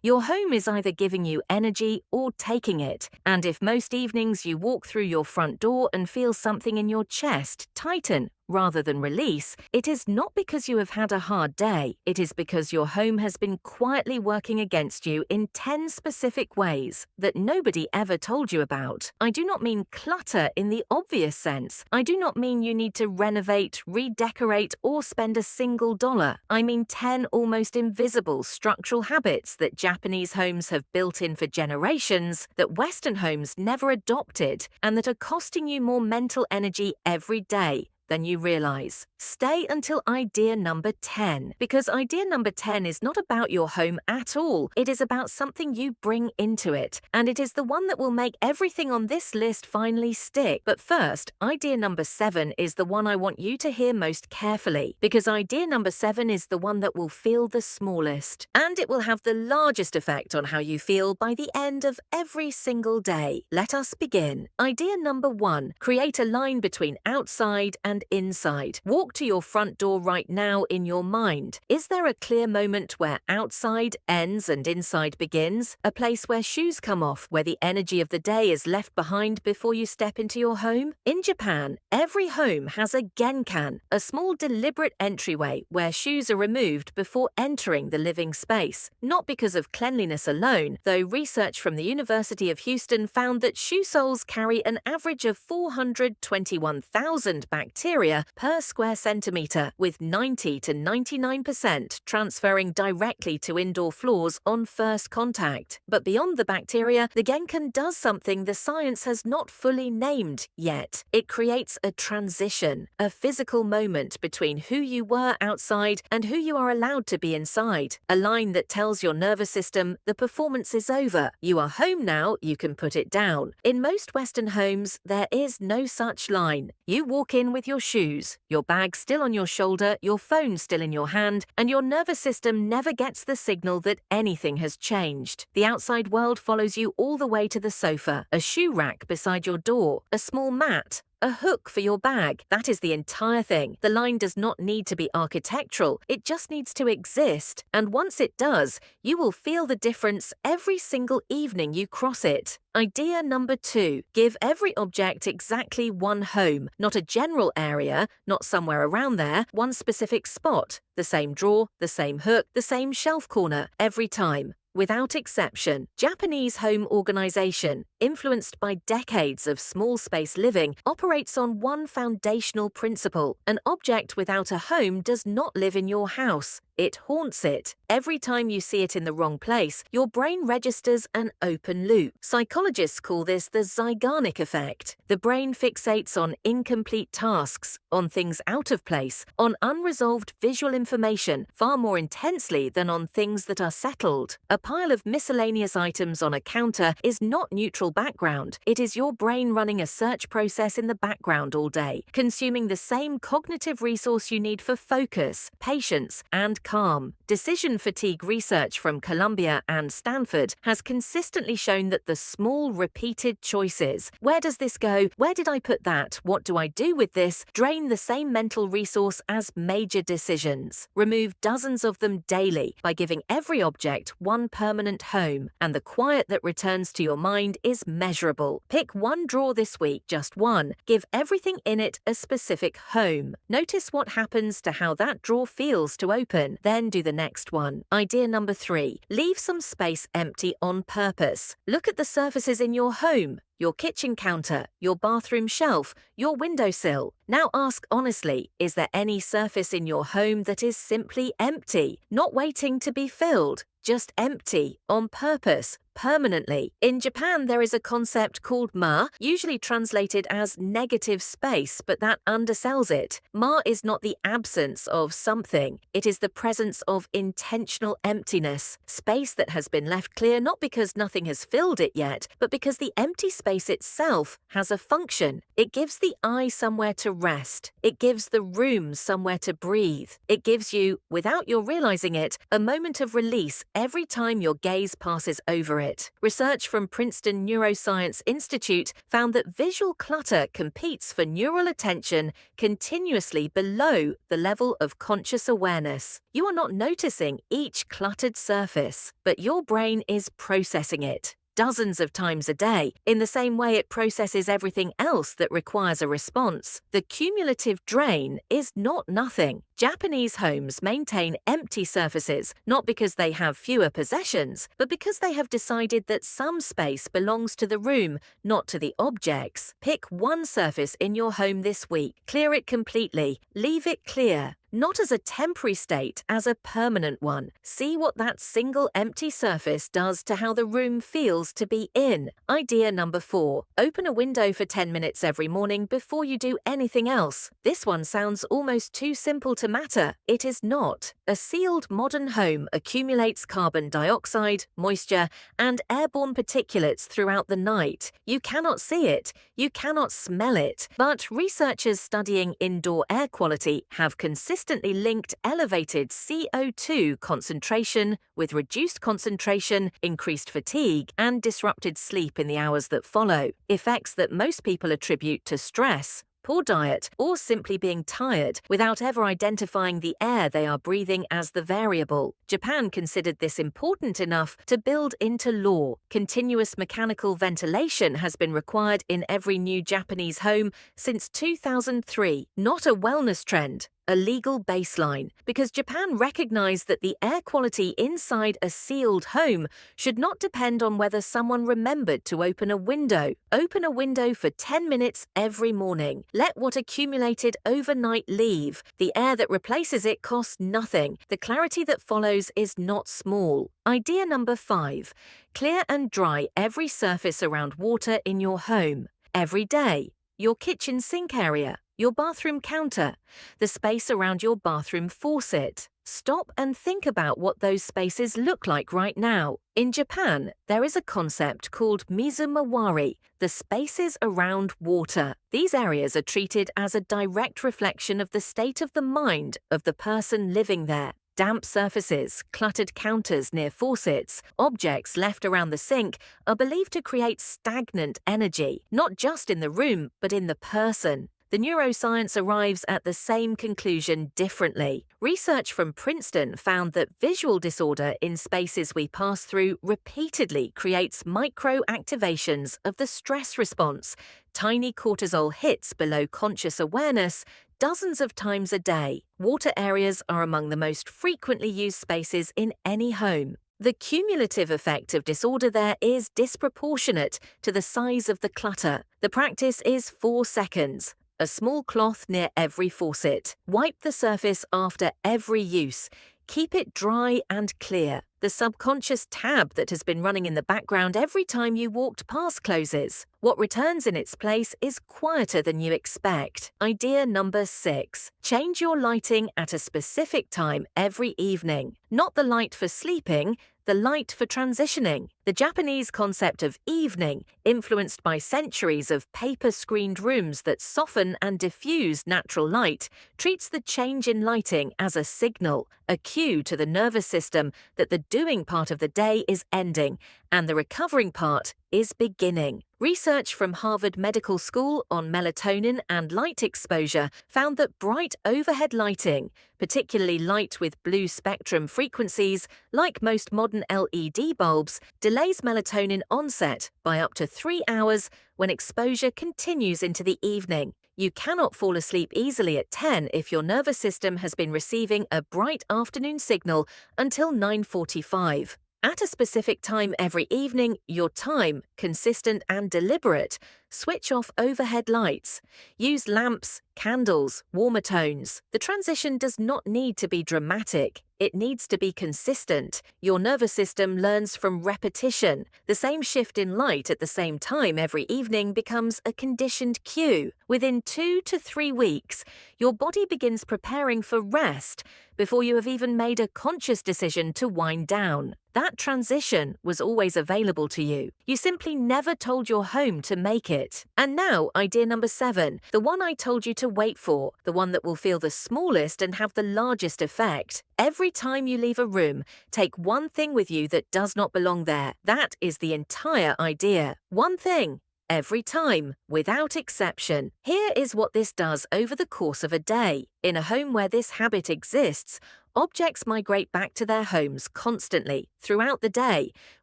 Your home is either giving you energy or taking it, and if most evenings you walk through your front door and feel something in your chest tighten rather than release, it is not because you have had a hard day. It is because your home has been quietly working against you in 10 specific ways that nobody ever told you about. I do not mean clutter in the obvious sense. I do not mean you need to renovate, redecorate, or spend a single dollar. I mean 10 almost invisible structural habits that Japanese homes have built in for generations that Western homes never adopted and that are costing you more mental energy every day than you realize. Stay until idea number 10, because idea number 10 is not about your home at all. It is about something you bring into it, and it is the one that will make everything on this list finally stick. But first, idea number 7 is the one I want you to hear most carefully, because idea number 7 is the one that will feel the smallest, and it will have the largest effect on how you feel by the end of every single day. Let us begin. Idea number 1, create a line between outside and inside. Walk to your front door right now in your mind. Is there a clear moment where outside ends and inside begins? A place where shoes come off, where the energy of the day is left behind before you step into your home? In Japan, every home has a Genkan, a small deliberate entryway where shoes are removed before entering the living space. Not because of cleanliness alone, though research from the University of Houston found that shoe soles carry an average of 421,000 bacteria per square centimeter, with 90 to 99% transferring directly to indoor floors on first contact. But beyond the bacteria, the Genkan does something the science has not fully named yet. It creates a transition, a physical moment between who you were outside and who you are allowed to be inside. A line that tells your nervous system the performance is over. You are home now, you can put it down. In most Western homes, there is no such line. You walk in with your shoes, your bag still on your shoulder, your phone still in your hand, and your nervous system never gets the signal that anything has changed. The outside world follows you all the way to the sofa, a shoe rack beside your door, a small mat, a hook for your bag. That is the entire thing. The line does not need to be architectural, it just needs to exist. And once it does, you will feel the difference every single evening you cross it. Idea number 2, give every object exactly one home, not a general area, not somewhere around there, one specific spot, the same drawer, the same hook, the same shelf corner, every time. Without exception, Japanese home organization, influenced by decades of small space living, operates on one foundational principle. An object without a home does not live in your house. It haunts it. Every time you see it in the wrong place, your brain registers an open loop. Psychologists call this the Zeigarnik effect. The brain fixates on incomplete tasks, on things out of place, on unresolved visual information far more intensely than on things that are settled. A pile of miscellaneous items on a counter is not neutral background. It is your brain running a search process in the background all day, consuming the same cognitive resource you need for focus, patience, and calm. Decision fatigue research from Columbia and Stanford has consistently shown that the small, repeated choices, where does this go, where did I put that, what do I do with this, drain the same mental resource as major decisions. Remove dozens of them daily by giving every object one permanent home, and the quiet that returns to your mind is measurable. Pick one drawer this week, just one. Give everything in it a specific home. Notice what happens to how that drawer feels to open. Then do the next one. Idea number 3. Leave some space empty on purpose. Look at the surfaces in your home. Your kitchen counter, your bathroom shelf, your windowsill. Now ask honestly, is there any surface in your home that is simply empty, not waiting to be filled? Just empty, on purpose, permanently. In Japan, there is a concept called ma, usually translated as negative space, but that undersells it. Ma is not the absence of something. It is the presence of intentional emptiness, space that has been left clear not because nothing has filled it yet, but because the empty space itself has a function. It gives the eye somewhere to rest. It gives the room somewhere to breathe. It gives you, without your realizing it, a moment of release every time your gaze passes over it. it. Research from Princeton Neuroscience Institute found that visual clutter competes for neural attention continuously below the level of conscious awareness. You are not noticing each cluttered surface, but your brain is processing it dozens of times a day, in the same way it processes everything else that requires a response. The cumulative drain is not nothing. Japanese homes maintain empty surfaces, not because they have fewer possessions, but because they have decided that some space belongs to the room, not to the objects. Pick one surface in your home this week, clear it completely, leave it clear. Not as a temporary state, as a permanent one. See what that single empty surface does to how the room feels to be in. Idea number 4. Open a window for 10 minutes every morning before you do anything else. This one sounds almost too simple to matter. It is not. A sealed modern home accumulates carbon dioxide, moisture, and airborne particulates throughout the night. You cannot see it. You cannot smell it. But researchers studying indoor air quality have consistently linked elevated CO2 concentration with reduced concentration, increased fatigue, and disrupted sleep in the hours that follow, effects that most people attribute to stress, poor diet, or simply being tired without ever identifying the air they are breathing as the variable. Japan considered this important enough to build into law. Continuous mechanical ventilation has been required in every new Japanese home since 2003, not a wellness trend. A legal baseline, because Japan recognized that the air quality inside a sealed home should not depend on whether someone remembered to open a window. Open a window for 10 minutes every morning. Let what accumulated overnight leave. The air that replaces it costs nothing. The clarity that follows is not small. Idea number 5. Clear and dry every surface around water in your home. Every day. Your kitchen sink area, your bathroom counter, the space around your bathroom faucet. Stop and think about what those spaces look like right now. In Japan, there is a concept called mizumawari, the spaces around water. These areas are treated as a direct reflection of the state of the mind of the person living there. Damp surfaces, cluttered counters near faucets, objects left around the sink are believed to create stagnant energy, not just in the room, but in the person. The neuroscience arrives at the same conclusion differently. Research from Princeton found that visual disorder in spaces we pass through repeatedly creates micro-activations of the stress response, tiny cortisol hits below conscious awareness, dozens of times a day. Water areas are among the most frequently used spaces in any home. The cumulative effect of disorder there is disproportionate to the size of the clutter. The practice is 4 seconds. A small cloth near every faucet. Wipe the surface after every use. Keep it dry and clear. The subconscious tab that has been running in the background every time you walked past closes. What returns in its place is quieter than you expect. Idea number 6. Change your lighting at a specific time every evening. Not the light for sleeping, the light for transitioning. The Japanese concept of evening, influenced by centuries of paper-screened rooms that soften and diffuse natural light, treats the change in lighting as a signal, a cue to the nervous system that the doing part of the day is ending and the recovering part is beginning. Research from Harvard Medical School on melatonin and light exposure found that bright overhead lighting, particularly light with blue spectrum frequencies, like most modern LED bulbs, delays melatonin onset by up to 3 hours when exposure continues into the evening. You cannot fall asleep easily at 10 if your nervous system has been receiving a bright afternoon signal until 9:45. At a specific time every evening, your time, consistent and deliberate, switch off overhead lights. Use lamps, candles, warmer tones. The transition does not need to be dramatic. It needs to be consistent. Your nervous system learns from repetition. The same shift in light at the same time every evening becomes a conditioned cue. Within 2 to 3 weeks, your body begins preparing for rest before you have even made a conscious decision to wind down. That transition was always available to you. You simply never told your home to make it. And now, idea number 7, the one I told you to to wait for, the one that will feel the smallest and have the largest effect. Every time you leave a room, take one thing with you that does not belong there. That is the entire idea. One thing. Every time, without exception. Here is what this does over the course of a day. In a home where this habit exists, objects migrate back to their homes constantly, throughout the day,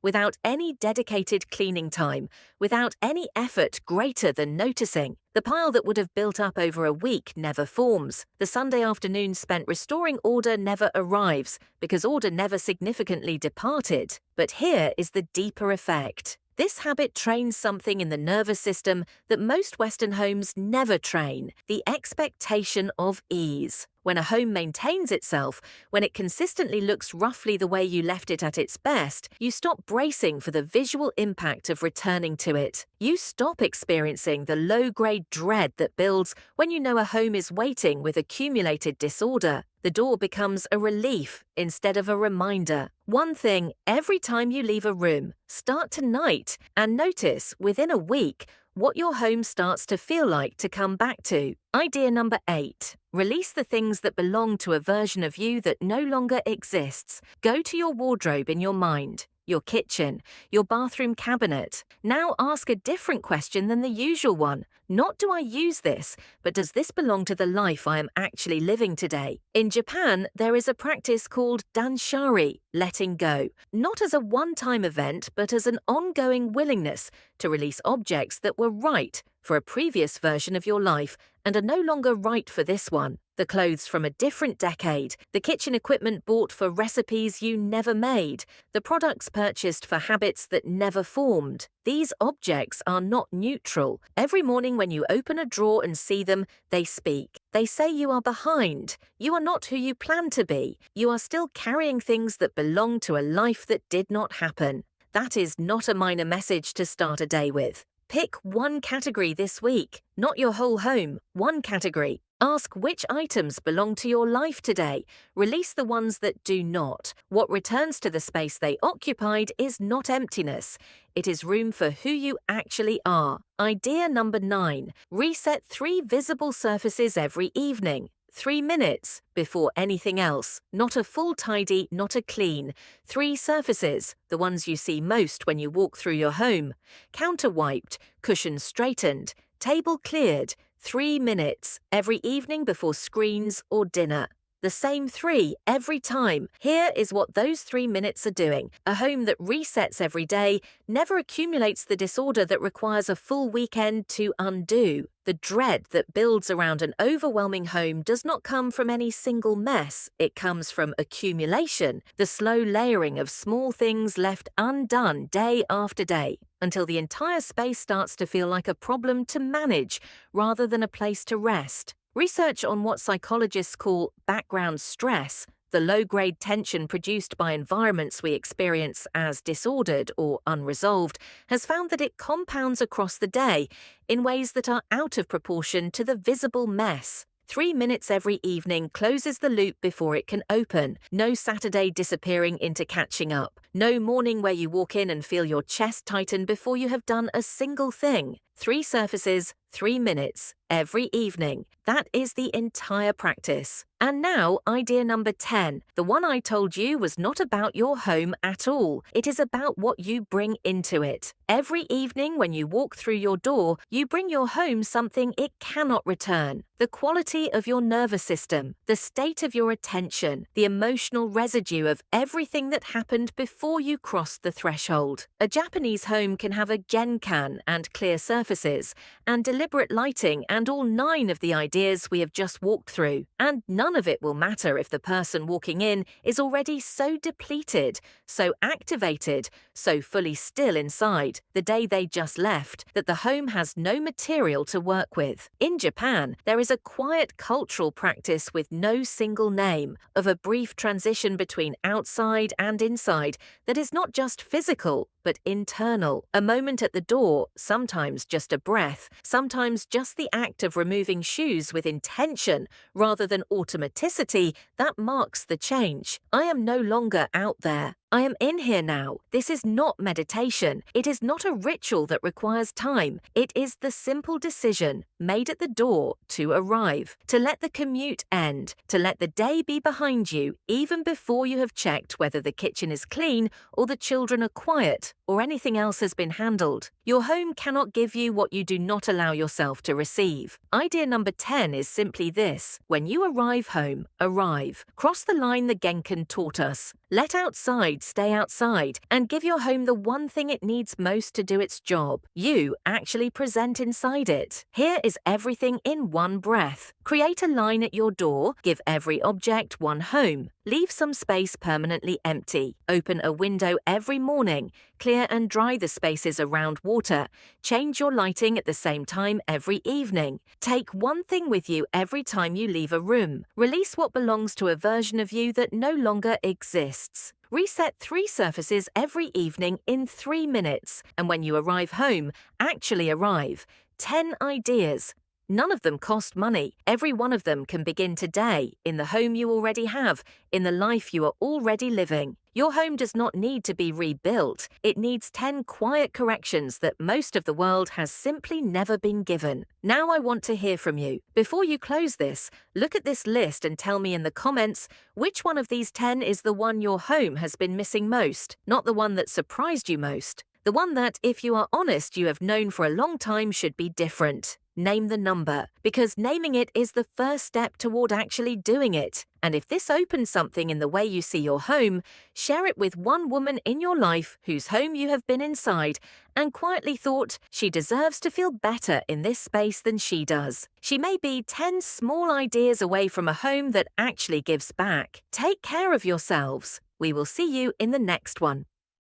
without any dedicated cleaning time, without any effort greater than noticing. The pile that would have built up over a week never forms. The Sunday afternoon spent restoring order never arrives, because order never significantly departed. But here is the deeper effect. This habit trains something in the nervous system that most Western homes never train: the expectation of ease. When a home maintains itself, when it consistently looks roughly the way you left it at its best, you stop bracing for the visual impact of returning to it. You stop experiencing the low-grade dread that builds when you know a home is waiting with accumulated disorder. The door becomes a relief instead of a reminder. One thing every time you leave a room. Start tonight and notice within a week what your home starts to feel like to come back to. Idea number 8. Release the things that belong to a version of you that no longer exists. Go to your wardrobe in your mind, your kitchen, your bathroom cabinet. Now ask a different question than the usual one. Not do I use this, but does this belong to the life I am actually living today? In Japan, there is a practice called danshari, letting go, not as a one-time event, but as an ongoing willingness to release objects that were right for a previous version of your life and are no longer right for this one. The clothes from a different decade, the kitchen equipment bought for recipes you never made, the products purchased for habits that never formed. These objects are not neutral. Every morning when you open a drawer and see them, they speak. They say you are behind. You are not who you plan to be. You are still carrying things that belong to a life that did not happen. That is not a minor message to start a day with. Pick one category this week, not your whole home, one category. Ask which items belong to your life today. Release the ones that do not. What returns to the space they occupied is not emptiness. It is room for who you actually are. Idea number 9. Reset 3 visible surfaces every evening. 3 minutes before anything else. Not a full tidy, not a clean. 3 surfaces, the ones you see most when you walk through your home. Counter wiped, cushions straightened, table cleared. 3 minutes every evening before screens or dinner. The same 3 every time. Here is what those 3 minutes are doing. A home that resets every day never accumulates the disorder that requires a full weekend to undo. The dread that builds around an overwhelming home does not come from any single mess. It comes from accumulation, the slow layering of small things left undone day after day, until the entire space starts to feel like a problem to manage rather than a place to rest. Research on what psychologists call background stress, the low-grade tension produced by environments we experience as disordered or unresolved, has found that it compounds across the day in ways that are out of proportion to the visible mess. 3 minutes every evening closes the loop before it can open. No Saturday disappearing into catching up. No morning where you walk in and feel your chest tighten before you have done a single thing. 3 surfaces, 3 minutes, every evening. That is the entire practice. And now, idea number 10. The one I told you was not about your home at all. It is about what you bring into it. Every evening when you walk through your door, you bring your home something it cannot return. The quality of your nervous system, the state of your attention, the emotional residue of everything that happened before you crossed the threshold. A Japanese home can have a Genkan and clear surfaces, and deliberate lighting and all 9 of the ideas we have just walked through. And none of it will matter if the person walking in is already so depleted, so activated, so fully still inside, the day they just left, that the home has no material to work with. In Japan, there is a quiet cultural practice with no single name, of a brief transition between outside and inside that is not just physical, but internal. A moment at the door, sometimes just a breath, sometimes just the act of removing shoes with intention rather than automaticity, that marks the change. I am no longer out there. I am in here now. This is not meditation. It is not a ritual that requires time. It is the simple decision made at the door to arrive, to let the commute end, to let the day be behind you even before you have checked whether the kitchen is clean or the children are quiet or anything else has been handled. Your home cannot give you what you do not allow yourself to receive. Idea number 10 is simply this. When you arrive home, arrive. Cross the line the Genkan taught us. Let outside stay outside and give your home the one thing it needs most to do its job. You actually present inside it. Here is everything in one breath. Create a line at your door, give every object one home. Leave some space permanently empty. Open a window every morning. Clear and dry the spaces around water. Change your lighting at the same time every evening. Take one thing with you every time you leave a room. Release what belongs to a version of you that no longer exists. Reset 3 surfaces every evening in 3 minutes. And when you arrive home, actually arrive. 10 ideas. None of them cost money. Every one of them can begin today, in the home you already have, in the life you are already living. Your home does not need to be rebuilt. It needs 10 quiet corrections that most of the world has simply never been given. Now I want to hear from you. Before you close this, look at this list and tell me in the comments which one of these 10 is the one your home has been missing most, not the one that surprised you most. The one that, if you are honest, you have known for a long time should be different. Name the number, because naming it is the first step toward actually doing it. And if this opens something in the way you see your home, share it with one woman in your life whose home you have been inside and quietly thought she deserves to feel better in this space than she does. She may be 10 small ideas away from a home that actually gives back. Take care of yourselves. We will see you in the next one.